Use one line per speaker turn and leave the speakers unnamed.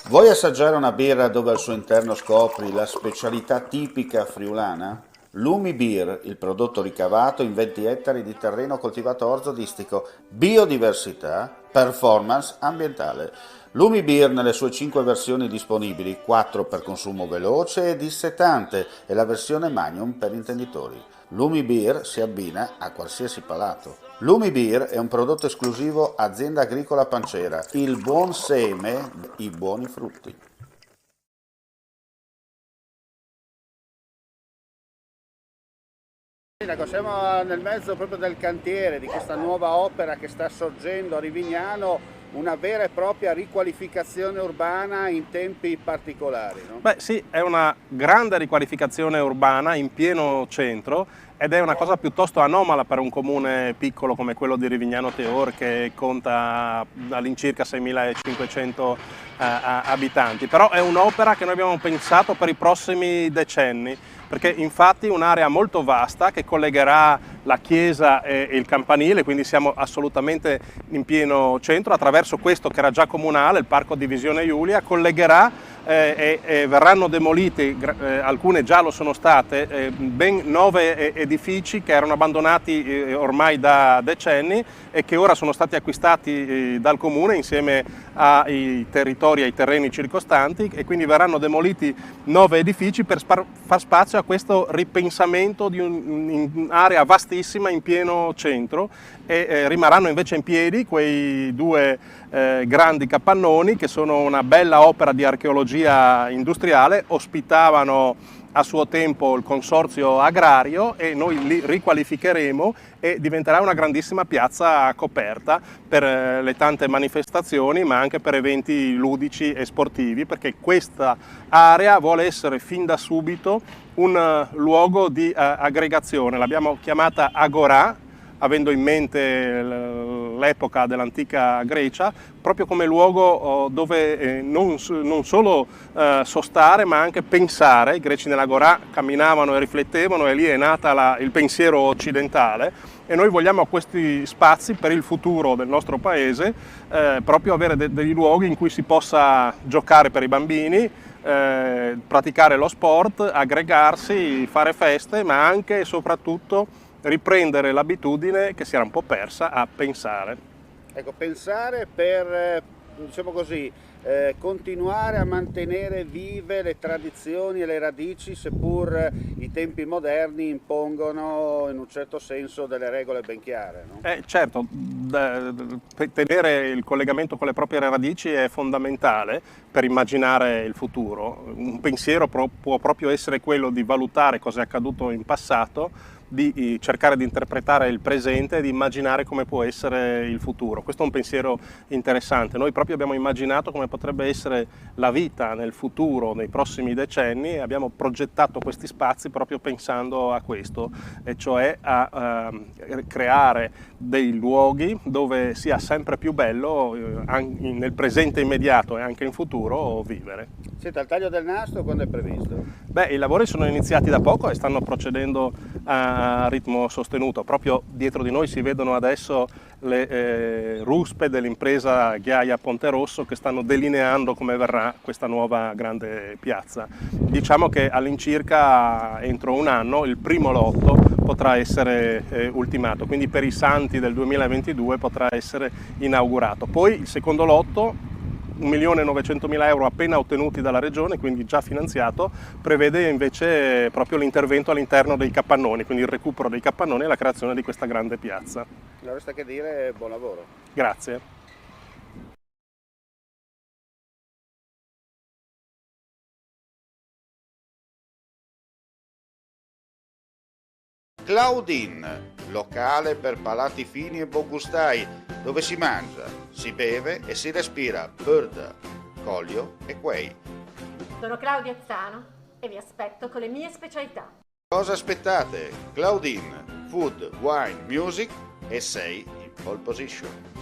Vuoi assaggiare una birra dove al suo interno scopri la specialità tipica friulana? Lumi Beer, il prodotto ricavato in 20 ettari di terreno coltivato orzodistico, biodiversità, performance ambientale. Lumi Beer nelle sue 5 versioni disponibili, 4 per consumo veloce e dissetante e la versione Magnum per intenditori. Lumi Beer si abbina a qualsiasi palato. Lumi Beer è un prodotto esclusivo Azienda Agricola Pancera, il buon seme, i buoni frutti. Sindaco, siamo nel mezzo proprio del cantiere di questa nuova opera che sta sorgendo a Rivignano, una vera e propria riqualificazione urbana in tempi particolari, no?
Beh sì, è una grande riqualificazione urbana in pieno centro ed è una cosa piuttosto anomala per un comune piccolo come quello di Rivignano Teor che conta all'incirca 6.500 abitanti, però è un'opera che noi abbiamo pensato per i prossimi decenni, perché infatti è un'area molto vasta che collegherà la chiesa e il campanile, quindi siamo assolutamente in pieno centro, attraverso questo che era già comunale, il Parco Divisione Iulia, collegherà e verranno demoliti, alcune già lo sono state, ben 9 edifici che erano abbandonati ormai da decenni e che ora sono stati acquistati dal comune insieme ai territori, ai terreni circostanti, e quindi verranno demoliti 9 edifici per far spazio a questo ripensamento di un'area vastissima in pieno centro, e rimarranno invece in piedi quei due grandi capannoni che sono una bella opera di archeologia industriale, ospitavano a suo tempo il consorzio agrario e noi li riqualificheremo e diventerà una grandissima piazza coperta per le tante manifestazioni, ma anche per eventi ludici e sportivi, perché questa area vuole essere fin da subito un luogo di aggregazione. L'abbiamo chiamata Agorà, avendo in mente l'epoca dell'antica Grecia, proprio come luogo dove non solo sostare ma anche pensare. I greci nell'Agorà camminavano e riflettevano e lì è nata il pensiero occidentale, e noi vogliamo a questi spazi per il futuro del nostro paese proprio avere dei luoghi in cui si possa giocare per i bambini, praticare lo sport, aggregarsi, fare feste, ma anche e soprattutto riprendere l'abitudine che si era un po' persa a pensare.
Ecco, pensare per, diciamo così, continuare a mantenere vive le tradizioni e le radici, seppur i tempi moderni impongono in un certo senso delle regole ben chiare, no?
Certo, tenere il collegamento con le proprie radici è fondamentale per immaginare il futuro. Un pensiero può proprio essere quello di valutare cosa è accaduto in passato, di cercare di interpretare il presente e di immaginare come può essere il futuro. Questo è un pensiero interessante. Noi proprio abbiamo immaginato come potrebbe essere la vita nel futuro, nei prossimi decenni, e abbiamo progettato questi spazi proprio pensando a questo, e cioè a creare dei luoghi dove sia sempre più bello nel presente immediato e anche in futuro vivere.
Senta, il taglio del nastro quando è previsto?
Beh, i lavori sono iniziati da poco e stanno procedendo a ritmo sostenuto. Proprio dietro di noi si vedono adesso le ruspe dell'impresa Ghiaia Ponterosso che stanno delineando come verrà questa nuova grande piazza. Diciamo che all'incirca entro un anno il primo lotto potrà essere ultimato, quindi per i Santi del 2022 potrà essere inaugurato. Poi il secondo lotto, 1.900.000 euro appena ottenuti dalla Regione, quindi già finanziato, prevede invece proprio l'intervento all'interno dei capannoni, quindi il recupero dei capannoni e la creazione di questa grande piazza.
Non resta che dire buon lavoro.
Grazie.
Claudine, locale per palati fini e buongustai, dove si mangia, si beve e si respira bird, Collio e quei.
Sono Claudia Zano e vi aspetto con le mie specialità.
Cosa aspettate? Claudine, food, wine, music e sei in pole position.